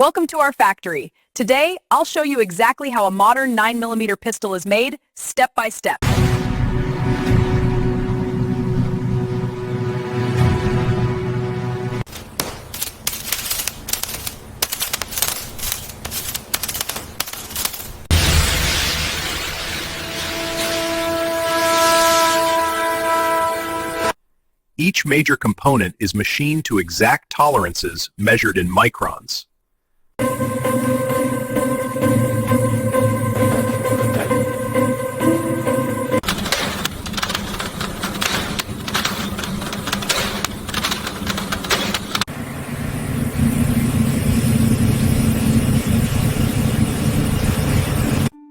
Welcome to our factory. Today, I'll show you exactly how a modern 9mm pistol is made, step by step. Each major component is machined to exact tolerances measured in microns.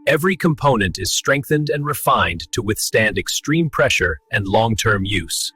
Every component is strengthened and refined to withstand extreme pressure and long-term use.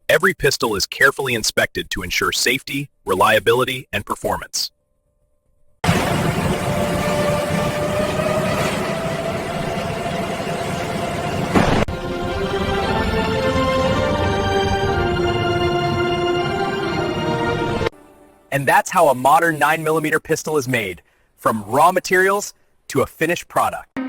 Every pistol is carefully inspected to ensure safety, reliability, and performance. And that's how a modern 9mm pistol is made, from raw materials to a finished product.